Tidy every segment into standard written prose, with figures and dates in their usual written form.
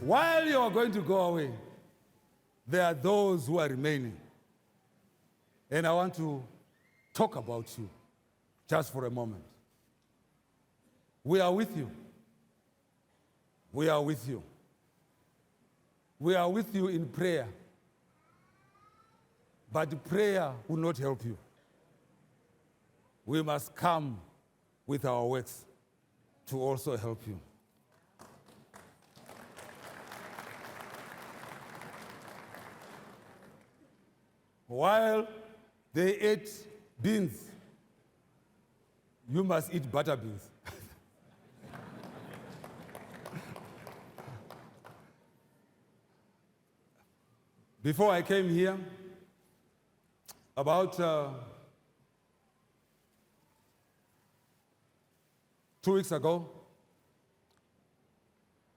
While you are going to go away, there are those who are remaining. And I want to talk about you just for a moment. We are with you. We are with you. We are with you in prayer. But prayer will not help you. We must come with our works to also help you. While they ate beans, you must eat butter beans. Before I came here, about 2 weeks ago,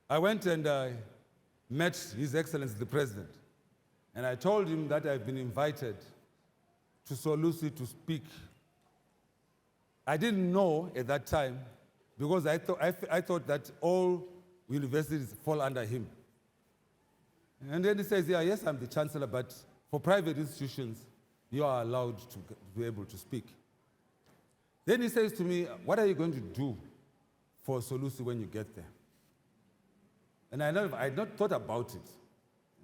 I went and I met His Excellency the President. And I told him that I've been invited to Solusi to speak. I didn't know at that time because I thought that all universities fall under him. And then he says, yeah, yes, I'm the chancellor, but for private institutions, you are allowed to be able to speak. Then he says to me, what are you going to do for Solusi when you get there? And I had not thought about it.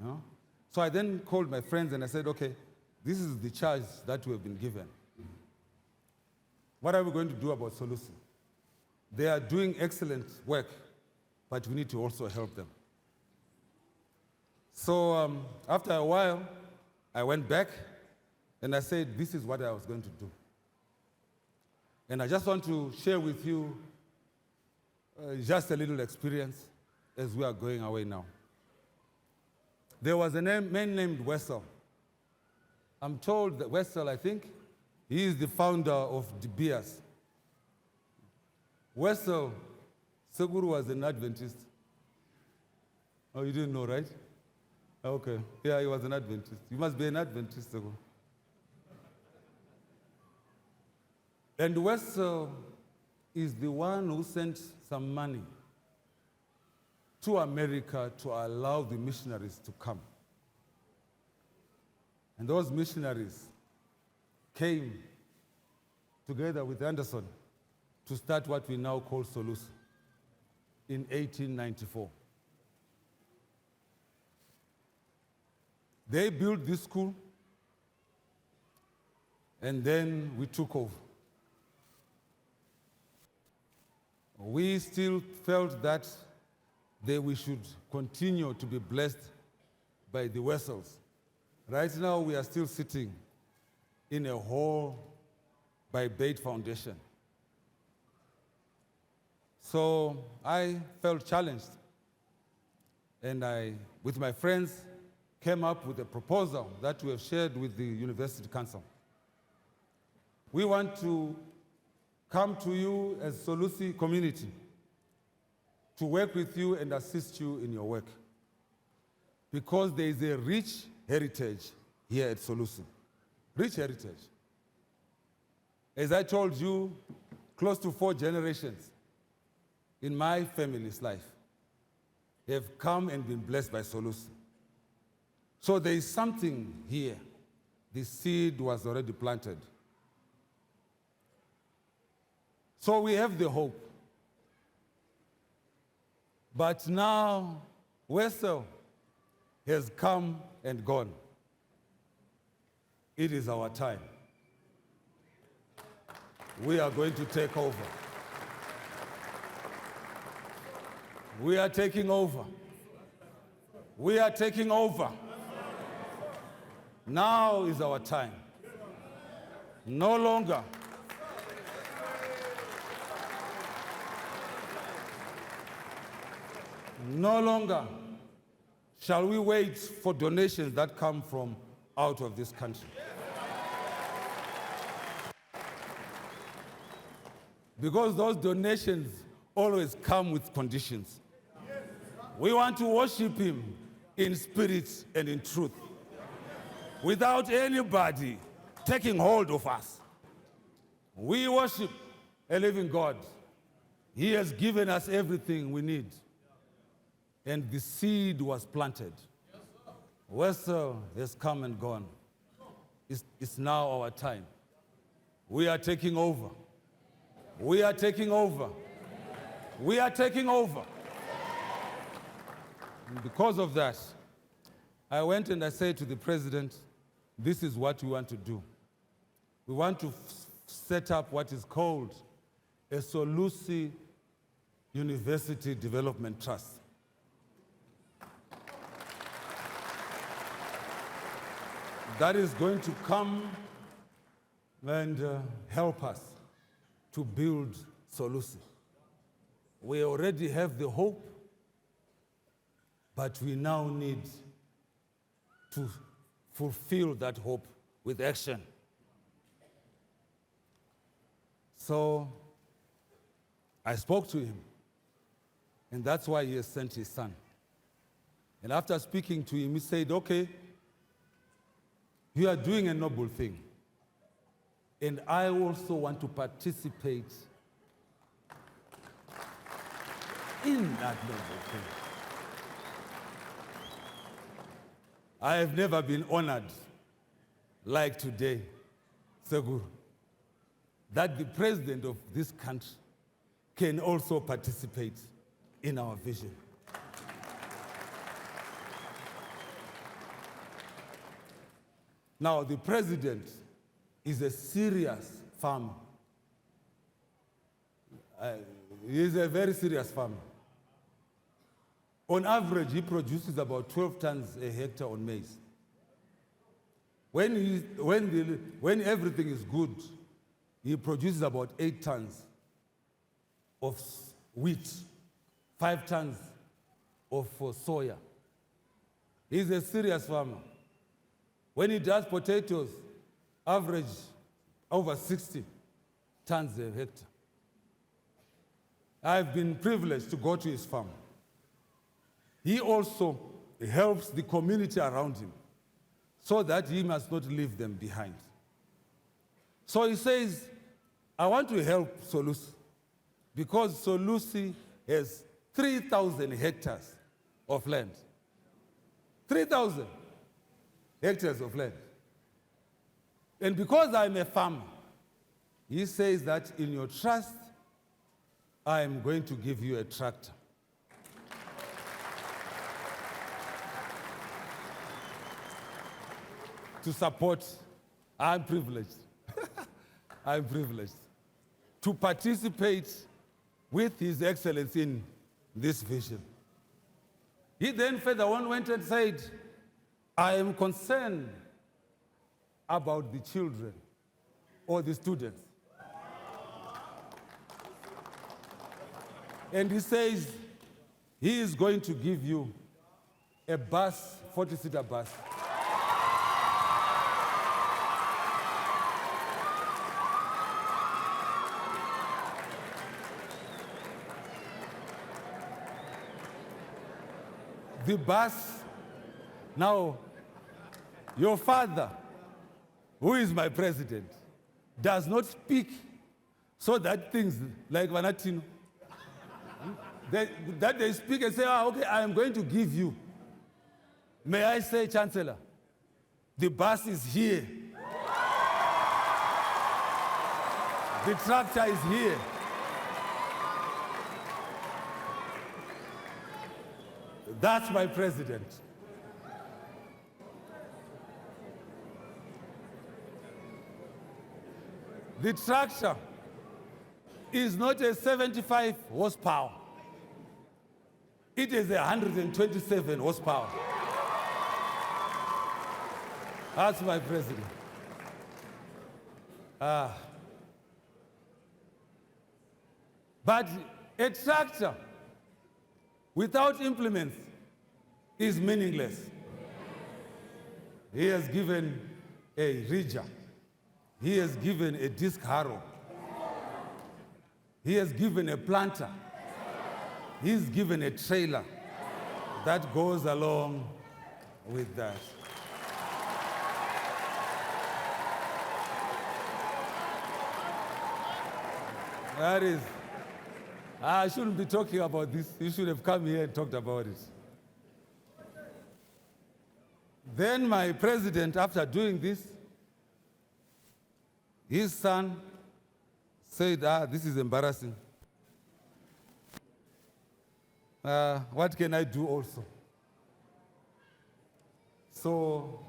You know? So I then called my friends and I said, okay, this is the charge that we have been given. What are we going to do about Solusi? They are doing excellent work, but we need to also help them. So after a while, I went back and I said, this is what I was going to do. And I just want to share with you just a little experience as we are going away now. There was a man named Wessel. I'm told that Wessel, I think, he is the founder of De Beers. Wessel Seguru was an Adventist. Oh, you didn't know, right? Okay. Yeah, he was an Adventist. You must be an Adventist, Seguru. And Wessel is the one who sent some money to America to allow the missionaries to come. And those missionaries came together with Anderson to start what we now call Solusi in 1894. They built this school, and then we took over. We still felt that we should continue to be blessed by the Wessels. Right now, we are still sitting in a hall by Bait Foundation. So I felt challenged, and I, with my friends, came up with a proposal that we have shared with the University Council. We want to come to you as Solusi community to work with you and assist you in your work, because there is a rich heritage here at Solusi. Rich heritage. As I told you, close to 4 generations in my family's life have come and been blessed by Solusi. So there is something here. The seed was already planted. So we have the hope. But now, Wessel has come and gone. It is our time. We are going to take over. We are taking over. We are taking over. Now is our time. No longer. No longer shall we wait for donations that come from out of this country. Because those donations always come with conditions. We want to worship him in spirit and in truth, without anybody taking hold of us. We worship a living God. He has given us everything we need. and the seed was planted. Wessel has come and gone. It's now our time. We are taking over. We are taking over. We are taking over. And because of that, I went and I said to the president, this is what we want to do. We want to set up what is called a Solusi University Development Trust. That is going to come and help us to build Solusi. We already have the hope, but we now need to fulfill that hope with action. So I spoke to him, and that's why he has sent his son. And after speaking to him, he said, okay, you are doing a noble thing, and I also want to participate in that noble thing. I have never been honored like today, Seguru, that the president of this country can also participate in our vision. Now, the president is a serious farmer. He is a very serious farmer. On average, he produces about 12 tons a hectare on maize. When everything is good, he produces about 8 tons of wheat, 5 tons of soya. He's a serious farmer. When he does potatoes, average over 60 tons a hectare. I've been privileged to go to his farm. He also helps the community around him so that he must not leave them behind. So he says, I want to help Solusi because Solusi has 3,000 hectares of land. 3,000 hectares of land. And because I'm a farmer, he says that in your trust, I am going to give you a tractor. To support, I'm privileged. I'm privileged to participate with His Excellency in this vision. He then further on went and said, I am concerned about the children or the students. And he says he is going to give you a bus, 40-seater bus. The bus, now, your father, who is my president, does not speak so that things like Vanatino, that they speak and say, okay, I am going to give you. May I say, Chancellor, the bus is here. The tractor is here. That's my president. The tractor is not a 75 horsepower. It is 127 horsepower. That's my president. But a tractor without implements is meaningless. He has given a ridger. He has given a disc harrow. He has given a planter. He's given a trailer that goes along with that. That is, I shouldn't be talking about this. You should have come here and talked about it. Then my president, after doing this, his son said, this is embarrassing. What can I do also? So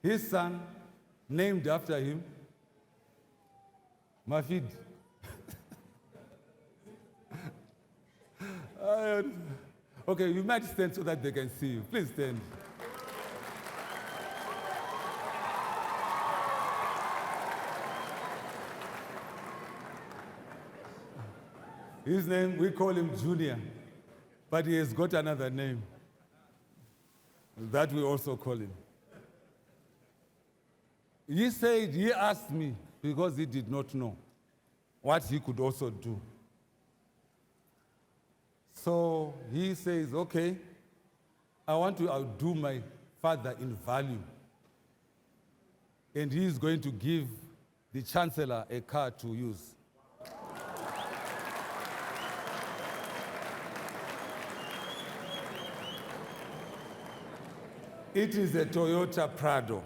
his son, named after him, Mafid. Okay, you might stand so that they can see you. Please stand. His name, we call him Junior, but he has got another name that we also call him. He said, he asked me, because he did not know what he could also do. So he says, okay, I want to outdo my father in value. And he is going to give the chancellor a car to use. It is a Toyota Prado.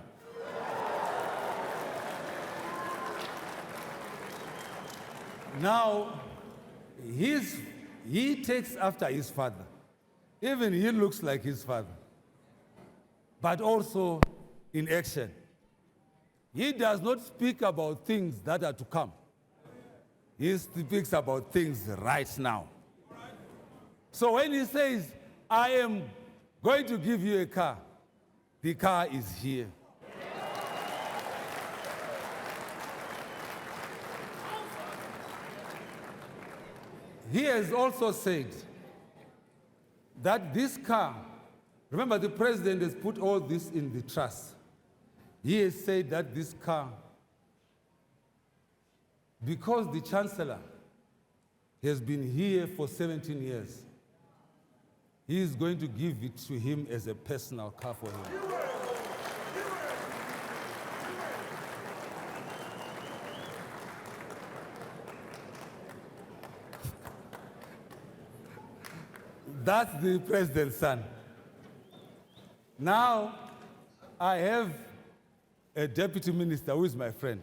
Now, he takes after his father. Even he looks like his father, but also in action. He does not speak about things that are to come. He speaks about things right now. So when he says, I am going to give you a car, the car is here. He has also said that this car, remember the president has put all this in the trust. He has said that this car, because the chancellor has been here for 17 years, he is going to give it to him as a personal car for him. That's the president's son. Now, I have a deputy minister who is my friend.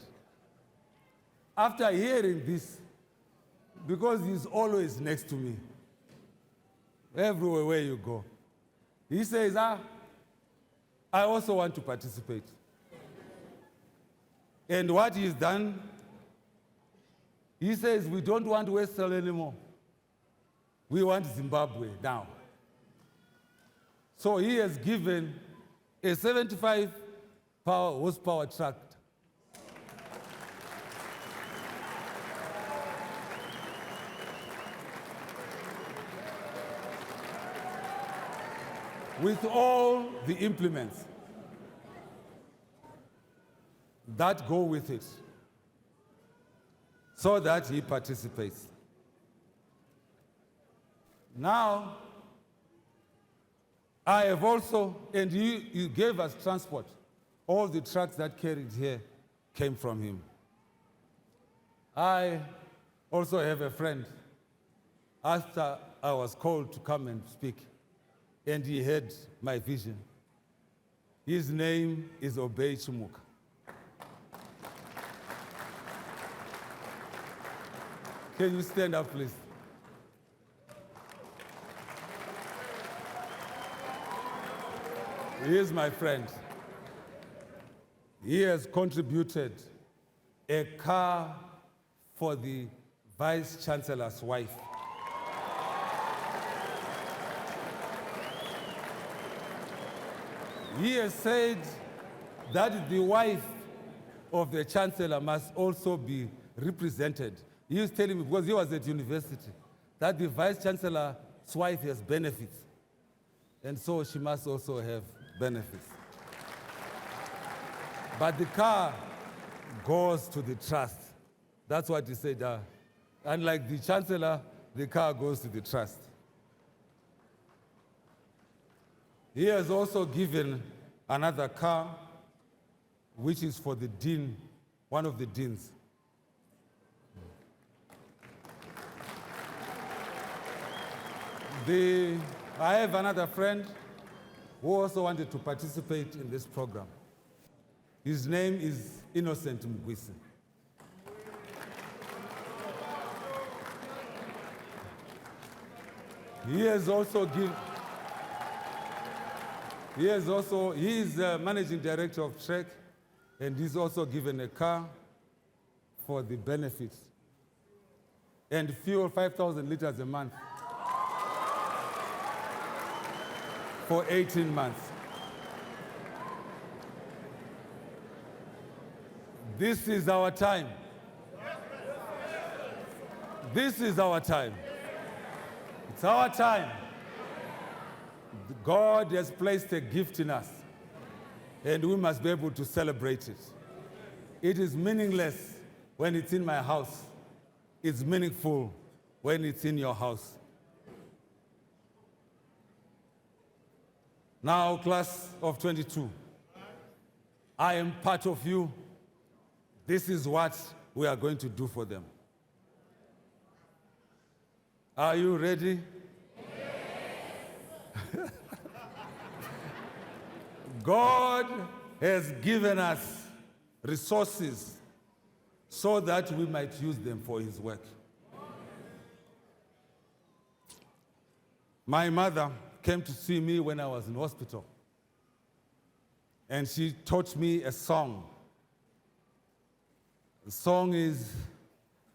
After hearing this, because he's always next to me, everywhere where you go, he says, I also want to participate. And what he's done, he says, we don't want Western anymore. We want Zimbabwe now. So he has given a 75 horsepower tractor. With all the implements that go with it, so that he participates. Now, I have also, and he gave us transport. All the trucks that carried here came from him. I also have a friend, after I was called to come and speak, and he heard my vision. His name is Obey Chumuka. Can you stand up, please? He is my friend. He has contributed a car for the Vice Chancellor's wife. He has said that the wife of the Chancellor must also be represented. He was telling me, because he was at university, that the Vice Chancellor's wife has benefits. And so she must also have benefits. But the car goes to the trust. That's what he said. Unlike the Chancellor, the car goes to the trust. He has also given another car, which is for the dean, one of the deans. I have another friend who also wanted to participate in this program. His name is Innocent Mgwisi. He is managing director of Trek, and he's also given a car for the benefits and fuel 5,000 liters a month for 18 months. This is our time. This is our time. It's our time. God has placed a gift in us, and we must be able to celebrate it. It is meaningless when it's in my house. It's meaningful when it's in your house. Now, class of 22, I am part of you. This is what we are going to do for them. Are you ready? Yes. God has given us resources so that we might use them for his work. My mother came to see me when I was in hospital, and she taught me a song. The song is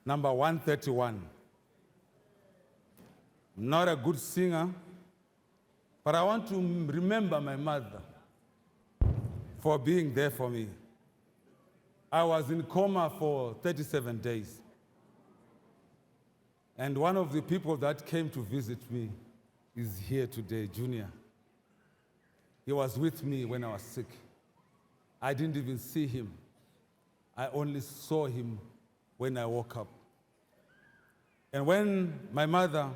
number 131. I'm not a good singer, but I want to remember my mother for being there for me. I was in coma for 37 days. And one of the people that came to visit me is here today, Junior. He was with me when I was sick. I didn't even see him. I only saw him when I woke up. And when my mother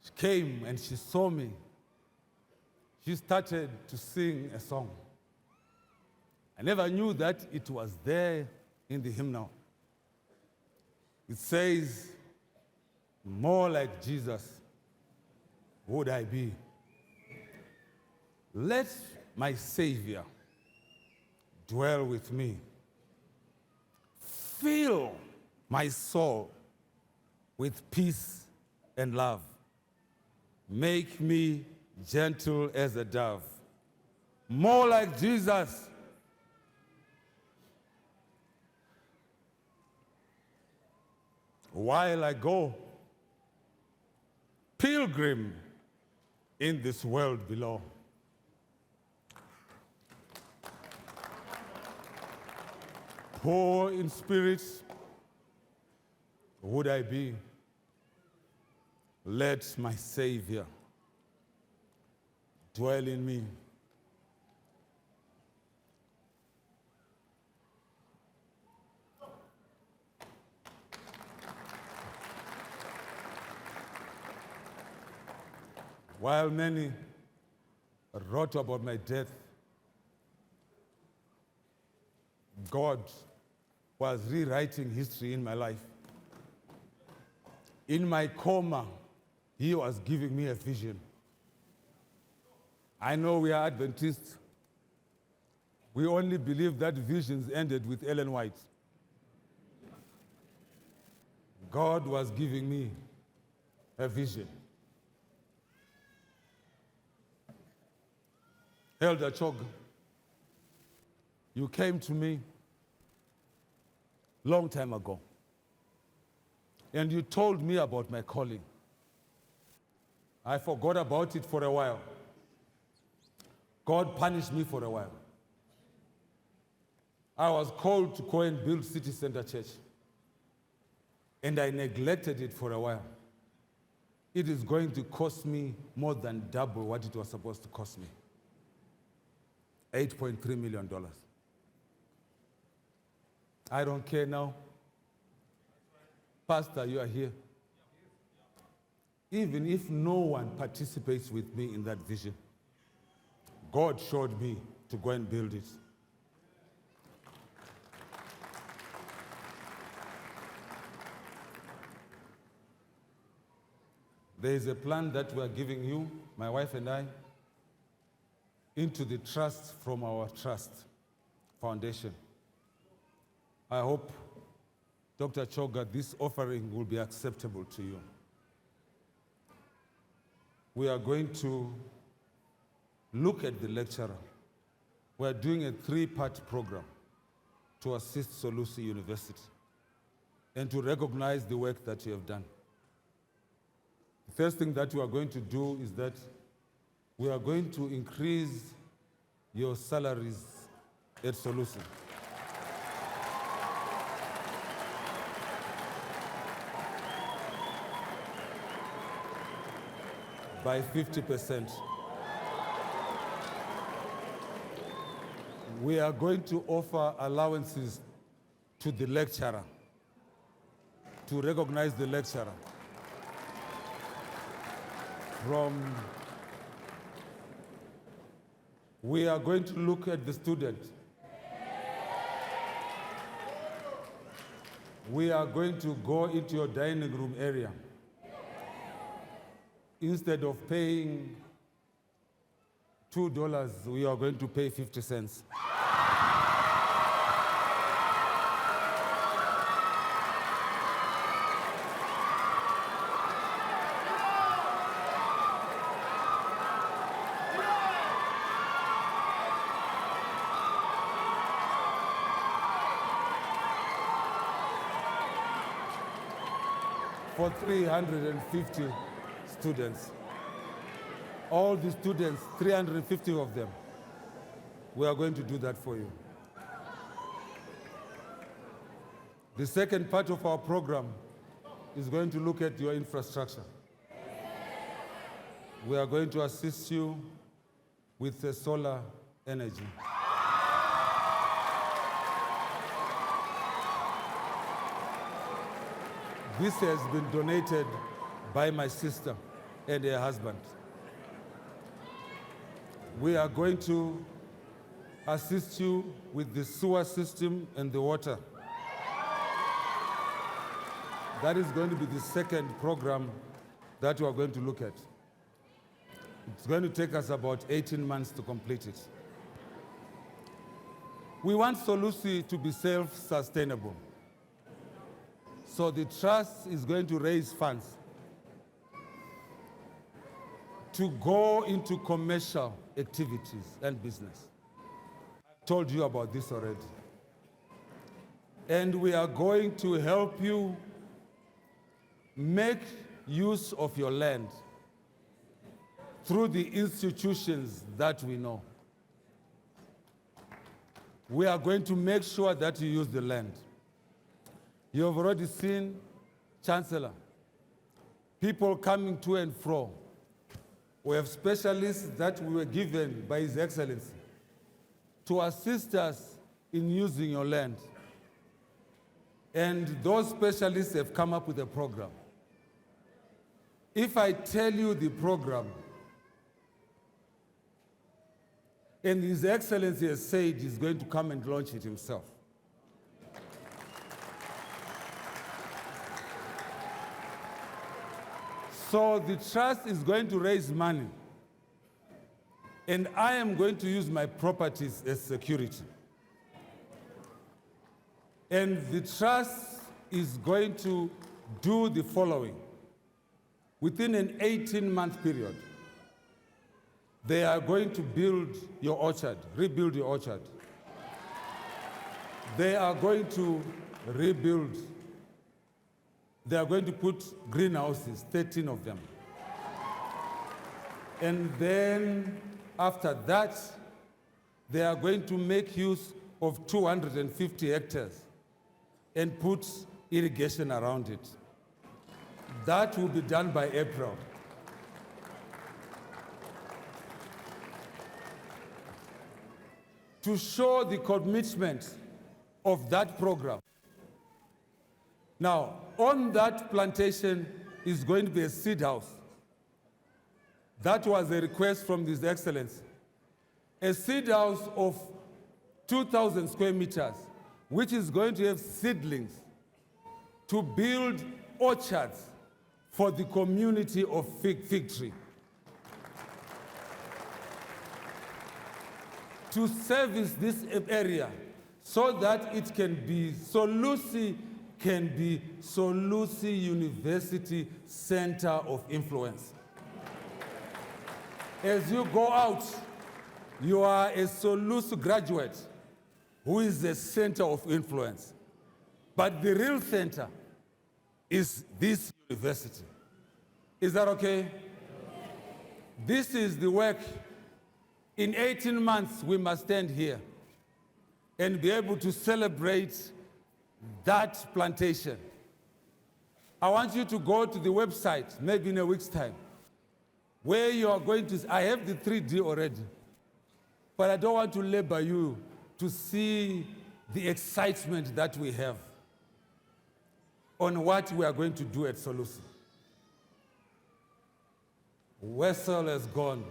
she came and she saw me, she started to sing a song. I never knew that it was there in the hymnal. It says, "More like Jesus would I be. Let my Savior dwell with me. Fill my soul with peace and love. Make me gentle as a dove. More like Jesus. While I go pilgrim in this world below." Poor in spirit would I be. Let my Savior dwell in me. While many wrote about my death, God was rewriting history in my life. In my coma, he was giving me a vision. I know we are Adventists. We only believe that visions ended with Ellen White. God was giving me a vision. Elder Chog, you came to me long time ago, and you told me about my calling. I forgot about it for a while. God punished me for a while. I was called to go and build City Center Church, and I neglected it for a while. It is going to cost me more than double what it was supposed to cost me. $8.3 million. I don't care now. Pastor, you are here. Even if no one participates with me in that vision, God showed me to go and build it. There is a plan that we are giving you, my wife and I, into the trust from our trust foundation. I hope, Dr. Choga, this offering will be acceptable to you. We are going to look at the lecturer. We are doing a 3-part program to assist Solusi University and to recognize the work that you have done. The first thing that we are going to do is that we are going to increase your salaries at Solusi. By 50%. We are going to offer allowances to the lecturer, to recognize the lecturer. We are going to look at the student. We are going to go into your dining room area. Instead of paying $2, we are going to pay 50 cents. For 350 students. All the students, 350 of them, we are going to do that for you. The second part of our program is going to look at your infrastructure. We are going to assist you with the solar energy. This has been donated by my sister and her husband. We are going to assist you with the sewer system and the water. That is going to be the second program that we are going to look at. It's going to take us about 18 months to complete it. We want Solusi to be self-sustainable. So the trust is going to raise funds to go into commercial activities and business. I told you about this already. And we are going to help you make use of your land through the institutions that we know. We are going to make sure that you use the land. You have already seen, Chancellor, people coming to and fro. We have specialists that we were given by His Excellency to assist us in using your land. And those specialists have come up with a program. If I tell you the program, and His Excellency has said he's going to come and launch it himself, so the trust is going to raise money, and I am going to use my properties as security. And the trust is going to do the following. Within an 18-month period, they are going to build your orchard, rebuild your orchard. They are going to rebuild. They are going to put greenhouses, 13 of them. And then after that, they are going to make use of 250 hectares and put irrigation around it. That will be done by April. To show the commitment of that program. Now, on that plantation is going to be a seed house. That was a request from His Excellency. A seed house of 2,000 square meters, which is going to have seedlings to build orchards for the community of Fig Tree. To service this area so that it can be, Solusi can be Solusi University Center of Influence. As you go out, you are a Solusi graduate who is a center of influence. But the real center is this university. Is that okay? This is the work. In 18 months, we must stand here and be able to celebrate that plantation. I want you to go to the website, maybe in a week's time, where you are going to, I have the 3D already, but I don't want to labor you to see the excitement that we have on what we are going to do at Solusi. Wessel has gone.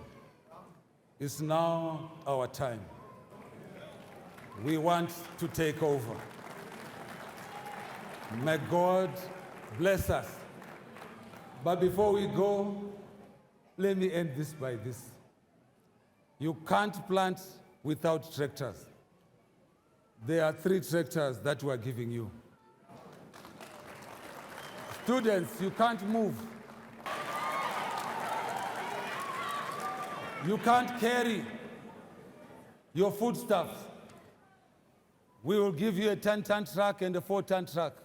It's now our time. We want to take over. May God bless us. But before we go, let me end this by this. You can't plant without tractors. There are 3 tractors that we are giving you. Students, you can't move. You can't carry your foodstuffs. We will give you a 10-ton truck and a 4-ton truck.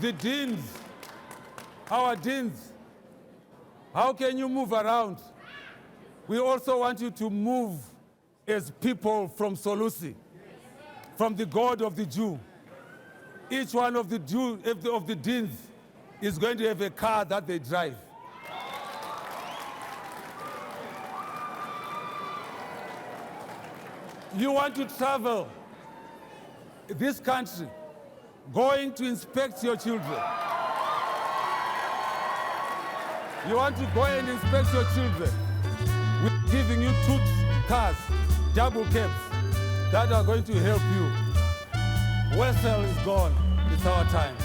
The deans, our deans, how can you move around? We also want you to move as people from Solusi, from the God of the Jew. Each one of the deans is going to have a car that they drive. You want to travel this country, going to inspect your children. You want to go and inspect your children. We're giving you 2 cars, double cabs, that are going to help you. Wessel is gone. It's our time.